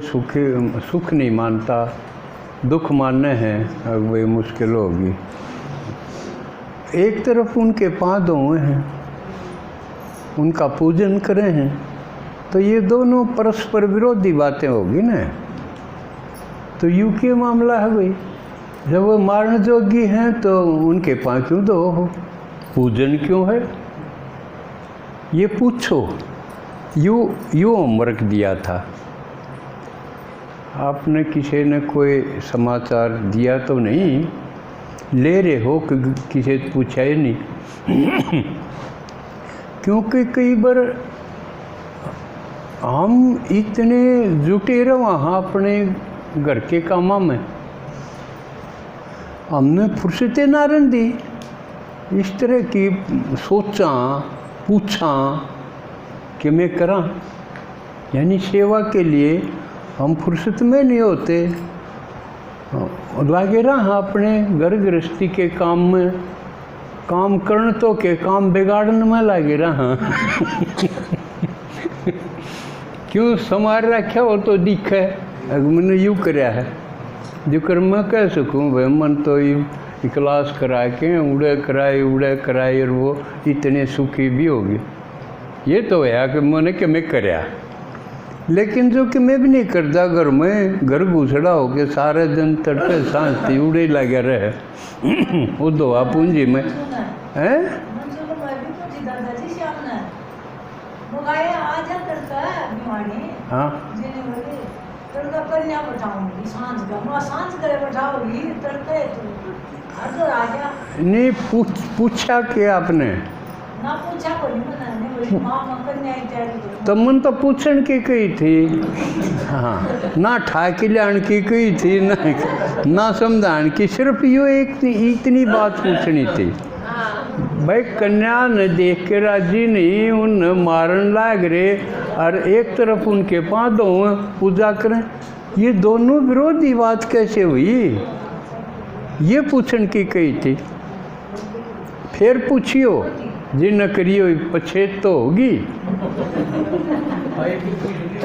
कोई सुख नहीं मानता, दुख मानने हैं अब वही मुश्किल होगी। एक तरफ उनके पाँव धोए हैं, उनका पूजन करें हैं, तो ये दोनों परस्पर विरोधी बातें होगी ना। तो यू के मामला है भाई, जब वो मारने जोगी हैं तो उनके पाँव क्यों धो हो, पूजन क्यों है, ये पूछो। यू होमवर्क दिया था आपने, किसी ने कोई समाचार दिया तो नहीं ले रहे हो कि किसी से पूछा ही नहीं। क्योंकि कई बार हम इतने जुटे रहे वहाँ अपने घर के कामों में, हमने फुर्सतें ना रही इस तरह की सोचा पूछा कि मैं करा, यानी सेवा के लिए हम फुर्सत में नहीं होते, लागे रहा अपने घर गृहस्थी के काम में, काम करने तो के काम बिगाड़ने में लागे रहा। क्यों समार रखा हो तो दिखे, मैंने यूँ कराया है जो कर मैं कह सकूँ भाई, मन तो ये क्लास करा के उड़े कराए और वो इतने सुखी भी होगी। ये तो है कि मैंने कि मैं कराया, लेकिन जो कि मैं भी नहीं करता, घर में घर घुसड़ा हो के सारे दिन तड़के सांझती उड़े लगे रहे वो दोआ पूंजी में है। हाँ नहीं पूछा क्या आपने ना पूछा को नहीं, तो मन तो पूछन की कही थी, हाँ ना ठाकी लान की कही थी, ना समझान की, सिर्फ यो एक इतनी बात पूछनी थी भाई। कन्या ने देख के राजी नहीं, उन मारन लाग रहे और एक तरफ उनके पाँव धोए पूजा करें, ये दोनों विरोधी बात कैसे हुई, ये पूछन की कही थी। फिर पूछियो जी न करियो पछेत तो होगी।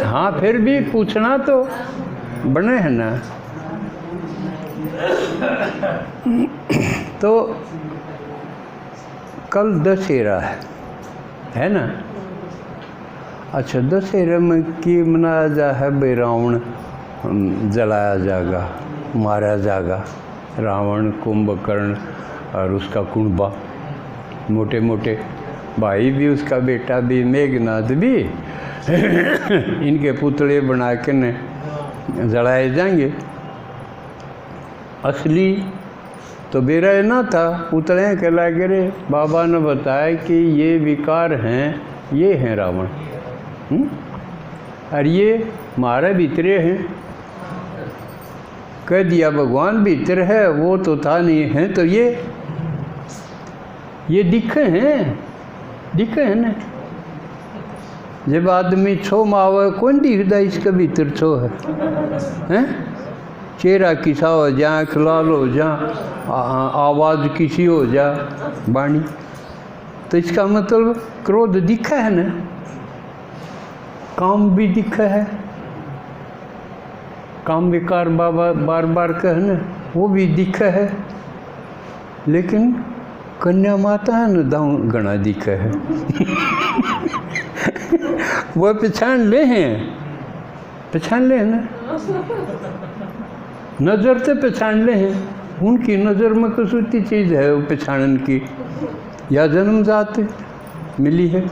हाँ फिर भी पूछना तो बने है ना। तो कल दशहरा है ना। अच्छा दशहरे में की मनाया जा है भाई, रावण जलाया जाएगा, मारा जाएगा, रावण कुंभकर्ण और उसका कुंभा, मोटे मोटे भाई भी, उसका बेटा भी, मेघनाथ भी इनके पुतले बना के न जलाए जाएंगे। असली तो बेरा ना था, पुतले के लागे रे। बाबा ने बताया कि ये विकार हैं, ये हैं रावण, और ये मारे भीतरे हैं। कह दिया भगवान भीतर है, वो तो था नहीं है, तो ये दिखे हैं ना। जब आदमी छो मावे कौन दिखता इसका भीतर छो है, हैं? चेहरा किसा हो जा, खिलाल हो जा, आवाज़ किसी हो जा, बाणी, तो इसका मतलब क्रोध दिखा है ना। काम भी दिखा है, काम विकार बाबा बार बार कह ना, वो भी दिखा है। लेकिन कन्या माता है न, दाऊ गणा दिखा है। वह पहचान ले हैं ना, नज़र से पहचान ले हैं। उनकी नज़र में कसूती चीज़ है वो पहचानन की, या जन्मजात मिली है।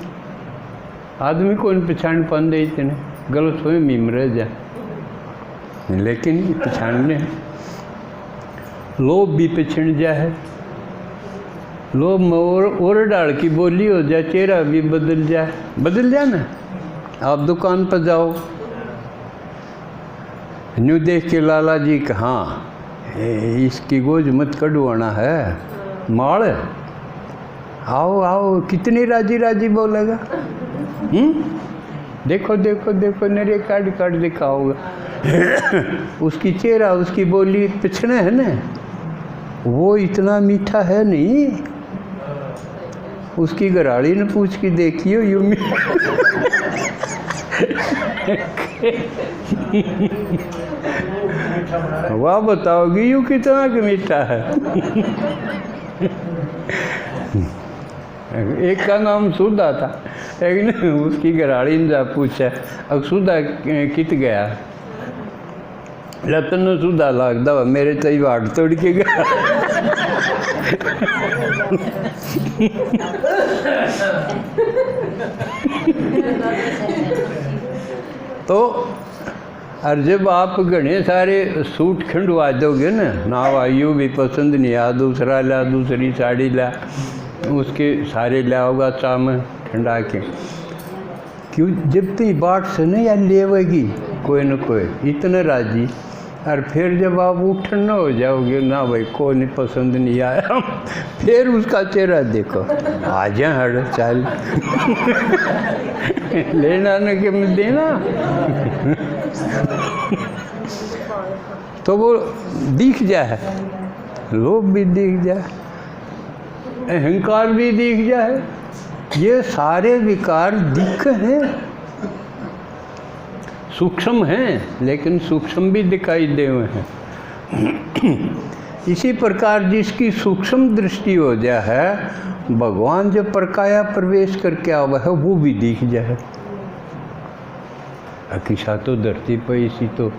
आदमी को पहचान पाते इतने गलत हुए मीम रह जाए, लेकिन पहचान ले। लोभ भी पहचान जा है, लोभ में और डाल की बोली हो जाए, चेहरा भी बदल जाए ना। आप दुकान पर जाओ, न्यू देख के लाला जी का, हाँ इसकी गोज मत कटवाना है, माल आओ कितनी राजी बोलेगा। देखो नरे काट दिखाओगा। उसकी चेहरा, उसकी बोली पिछड़े है ना, वो इतना मीठा है नहीं। उसकी घराड़ी ने पूछ के देखियो यूं वाह बताओगी यूँ कितना कि मीठा है। एक का नाम सुधा था, एक ने उसकी घराड़ी ने जा पूछा अब सुधा कित गया, लतन सुधा लागदा मेरे तो वाड़ तोड़ के गया। तो और जब आप घने सारे सूट खंडवा दोगे ना वायु भी पसंद नहीं आ, दूसरा ला, दूसरी साड़ी ला, उसके सारे ला होगा चाम ठंडा के, क्यों जब तक बाट से नहीं या लेवेगी कोई न कोई इतने राजी, और फिर जब आप उठन न हो जाओगे ना भाई कोई नहीं पसंद नहीं आया, फिर उसका चेहरा देखो आ जा हड़ चल लेना न कि मैं देना। तो वो दिख जाए, लोभ भी दिख जाए, अहंकार भी दिख जाए, ये सारे विकार दिख हैं, सूक्ष्म हैं लेकिन सूक्ष्म भी दिखाई दे हुए हैं। इसी प्रकार जिसकी सूक्ष्म दृष्टि हो जाए है, भगवान जब प्रकाया प्रवेश करके आवा है वो भी दिख जाए। ईसा तो धरती पर इसी तो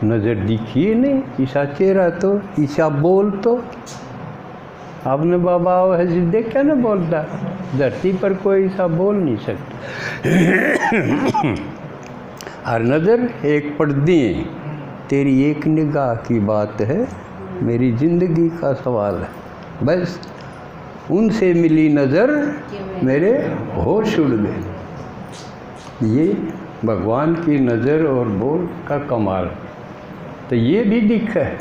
नज़र दिखी नहीं, ईसा चेहरा तो, ईसा बोल तो आपने बाबा है जी देखा ना बोलता, धरती पर कोई ईसा बोल नहीं सकता। और नज़र एक पर्दे, तेरी एक निगाह की बात है, मेरी ज़िंदगी का सवाल है, बस उनसे मिली नज़र मेरे होश उड़ गए। ये भगवान की नज़र और बोल का कमाल। तो ये भी दिखा है,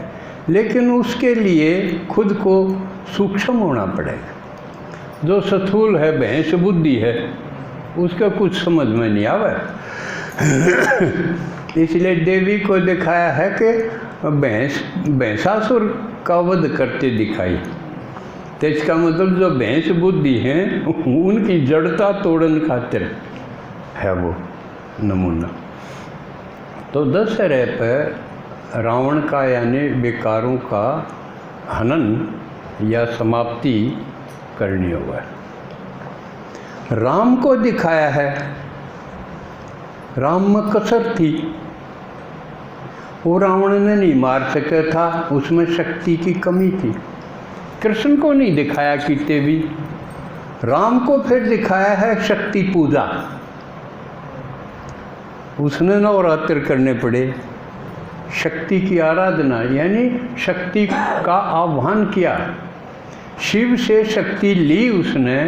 लेकिन उसके लिए खुद को सूक्ष्म होना पड़ेगा। जो स्थूल है, भैंस बुद्धि है, उसका कुछ समझ में नहीं आवा। इसलिए देवी को दिखाया है कि भैंसासुर का वध करते दिखाई। तो इसका मतलब जो भैंस बुद्धि हैं उनकी जड़ता तोड़न खातिर है वो नमूना। तो दशहरे पर रावण का यानी विकारों का हनन या समाप्ति करनी होगा। राम को दिखाया है, राम में कसर थी, वो रावण ने नहीं मार सका था, उसमें शक्ति की कमी थी। कृष्ण को नहीं दिखाया कितने भी, राम को फिर दिखाया है शक्ति पूजा। उसने नवरात्र करने पड़े, शक्ति की आराधना यानी शक्ति का आह्वान किया। शिव से शक्ति ली उसने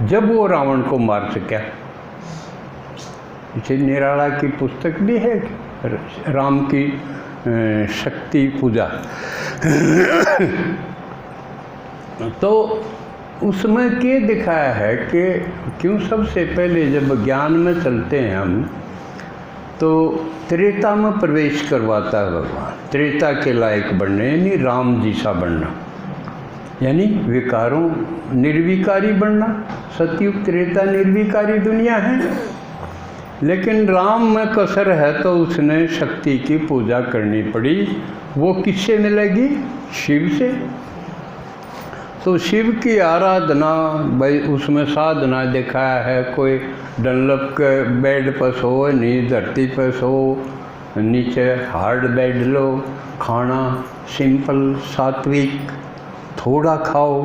जब वो रावण को मार सका। इसे निराला की पुस्तक भी है राम की शक्ति पूजा। तो उसमें क्या दिखाया है कि क्यों सबसे पहले जब ज्ञान में चलते हैं हम तो त्रेता में प्रवेश करवाता है भगवान। त्रेता के लायक बनने यानी राम जी सा बनना, यानी विकारों निर्विकारी बनना। सतयुग त्रेता निर्विकारी दुनिया है, लेकिन राम में कसर है तो उसने शक्ति की पूजा करनी पड़ी। वो किससे मिलेगी? शिव से। तो शिव की आराधना भाई उसमें साधना दिखाया है। कोई डनलप के बेड पर सो, नहीं धरती पर सो, नीचे हार्ड बेड लो, खाना सिंपल सात्विक, थोड़ा खाओ,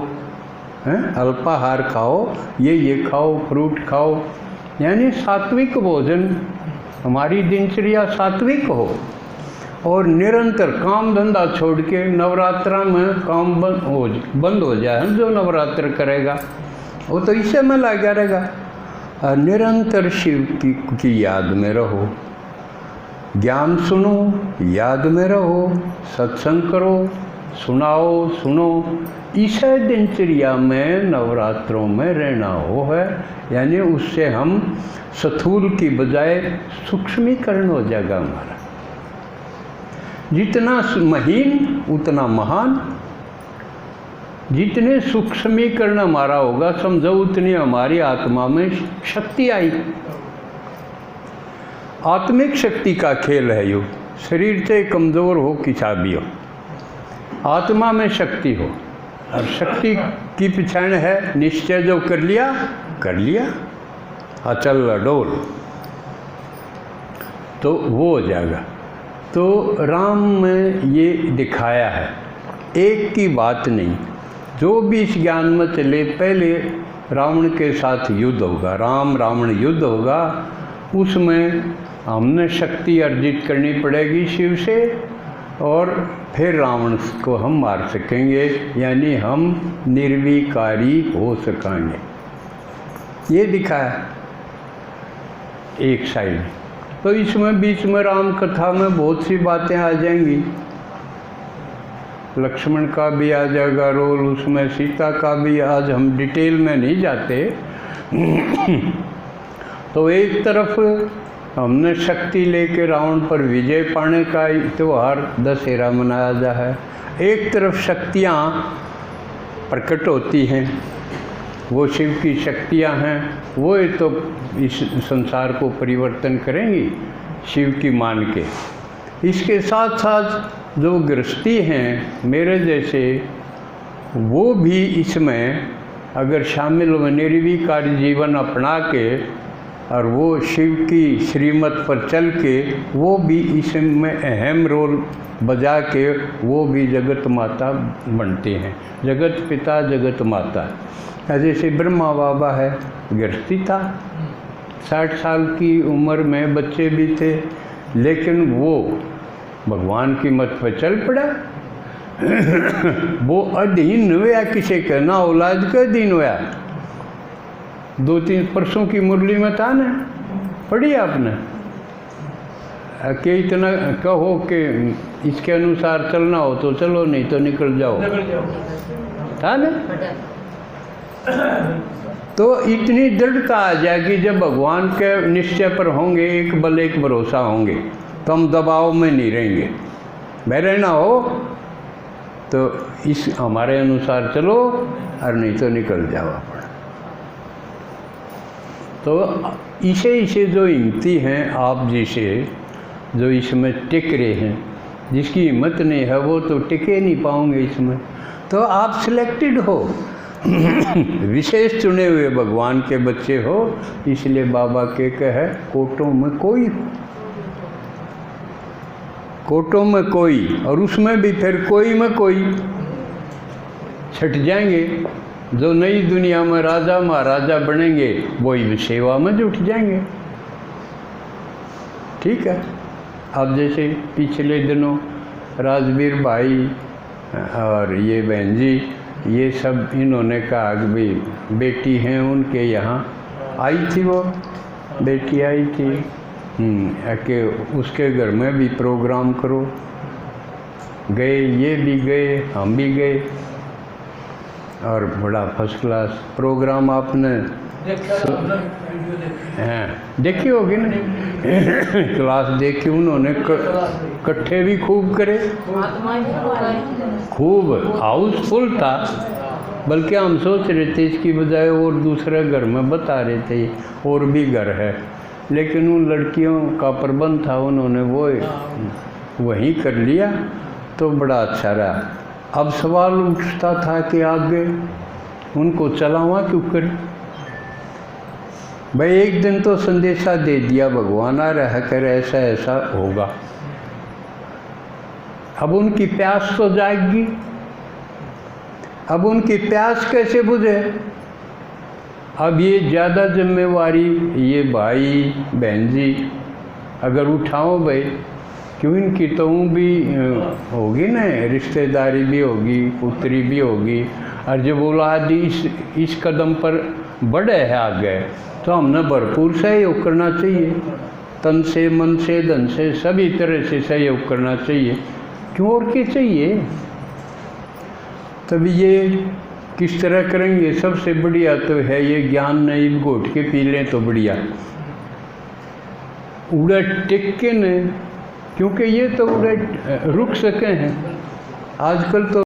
अल्पाहार खाओ, ये खाओ, फ्रूट खाओ, यानी सात्विक भोजन। हमारी दिनचर्या सात्विक हो और निरंतर काम धंधा छोड़ के नवरात्रा में काम बंद हो जाए। जो नवरात्र करेगा वो तो इससे में लगा रहेगा। और निरंतर शिव की याद में रहो, ज्ञान सुनो, याद में रहो, सत्संग करो, सुनाओ, सुनो। इसे दिनचर्या में नवरात्रों में रहना हो है, यानी उससे हम स्थूल की बजाय सूक्ष्मीकरण हो जाएगा हमारा। जितना महीन उतना महान, जितने सूक्ष्मीकरण हमारा होगा समझो उतनी हमारी आत्मा में शक्ति आई। आत्मिक शक्ति का खेल है यो। शरीर से कमज़ोर हो किसा भी हो, आत्मा में शक्ति हो, और शक्ति की पहचान है निश्चय जो कर लिया अचल अडोल, तो वो हो जाएगा। तो राम में ये दिखाया है, एक की बात नहीं। जो भी इस ज्ञान में चले, पहले रावण के साथ युद्ध होगा, राम रावण युद्ध होगा, उसमें हमने शक्ति अर्जित करनी पड़ेगी शिव से, और फिर रावण को हम मार सकेंगे, यानी हम निर्विकारी हो सकेंगे। ये दिखाया एक साइड। तो इसमें बीच में राम कथा में बहुत सी बातें आ जाएंगी, लक्ष्मण का भी आ जाएगा रोल उसमें, सीता का भी। आज हम डिटेल में नहीं जाते। तो एक तरफ हमने शक्ति लेके रावण पर विजय पाने का त्यौहार दशहरा मनाया जा है, एक तरफ शक्तियाँ प्रकट होती हैं, वो शिव की शक्तियाँ हैं, वो तो इस संसार को परिवर्तन करेंगी शिव की मान के। इसके साथ साथ जो गृहस्थी हैं मेरे जैसे, वो भी इसमें अगर शामिल हो, निर्विकारी जीवन अपना के, और वो शिव की श्रीमत पर चल के, वो भी इसमें अहम रोल बजा के वो भी जगत माता बनते हैं। जगत पिता जगत माता, जैसे ब्रह्मा बाबा है, गृहस्थी था, 60 साल की उम्र में बच्चे भी थे, लेकिन वो भगवान की मत पर चल पड़ा। वो अधीन हुआ किसी के, ना औलाद के अधीन हुआ। 2-3 परसों की मुरली में था ना, पढ़ी आपने कि इतना कहो कि इसके अनुसार चलना हो तो चलो, नहीं तो निकल जाओ, था ना। तो इतनी दृढ़ता आ जाएगी जब भगवान के निश्चय पर होंगे, एक बल एक भरोसा होंगे, तो हम दबाव में नहीं रहेंगे। मैं रहना हो तो इस हमारे अनुसार चलो, और नहीं तो निकल जाओ अपन। तो इसे जो हिम्मती हैं आप जिसे, जो इसमें टिक रहे हैं, जिसकी हिम्मत नहीं है वो तो टिके नहीं पाओगे इसमें। तो आप सिलेक्टेड हो, विशेष चुने हुए भगवान के बच्चे हो, इसलिए बाबा के कहे कोटों में कोई, कोटों में कोई, और उसमें भी फिर कोई में कोई छट जाएंगे। जो नई दुनिया में राजा महाराजा बनेंगे वही सेवा में जुट जाएंगे। ठीक है। अब जैसे पिछले दिनों राजवीर भाई और ये बहन जी, ये सब इन्होंने कहा कि भाई बेटी हैं उनके यहाँ आई थी, वो बेटी आई थी कि उसके घर में भी प्रोग्राम करो। गए, ये भी गए, हम भी गए, और बड़ा फर्स्ट क्लास प्रोग्राम आपने देखी होगी ना। क्लास देखी उन्होंने, इकट्ठे भी खूब करे, खूब हाउसफुल था। बल्कि हम सोच रहे थे इसकी बजाय और दूसरे घर में बता रहे थे और भी घर है, लेकिन उन लड़कियों का प्रबंध था, उन्होंने वो वहीं कर लिया, तो बड़ा अच्छा रहा। अब सवाल उठता था कि आगे उनको चलावा क्यों कर। भाई एक दिन तो संदेशा दे दिया भगवान आ रहा कर, ऐसा ऐसा होगा। अब उनकी प्यास तो जाएगी, अब उनकी प्यास कैसे बुझे। अब ये ज़्यादा जिम्मेवारी ये भाई बहन जी अगर उठाओ भाई, क्यों इनकी तो भी होगी ना, रिश्तेदारी भी होगी, पुत्री भी होगी, और जब औलाद इस कदम पर बढ़े है आगे, तो हमने भरपूर सहयोग करना चाहिए, तन से मन से धन से सभी तरह से सहयोग करना चाहिए। क्यों और क्या चाहिए। तब ये किस तरह करेंगे, सबसे बढ़िया तो है ये ज्ञान नहीं घोट के पी लें तो बढ़िया, उड़े टिक के न, क्योंकि ये तो उड़े रुक सके हैं। आजकल तो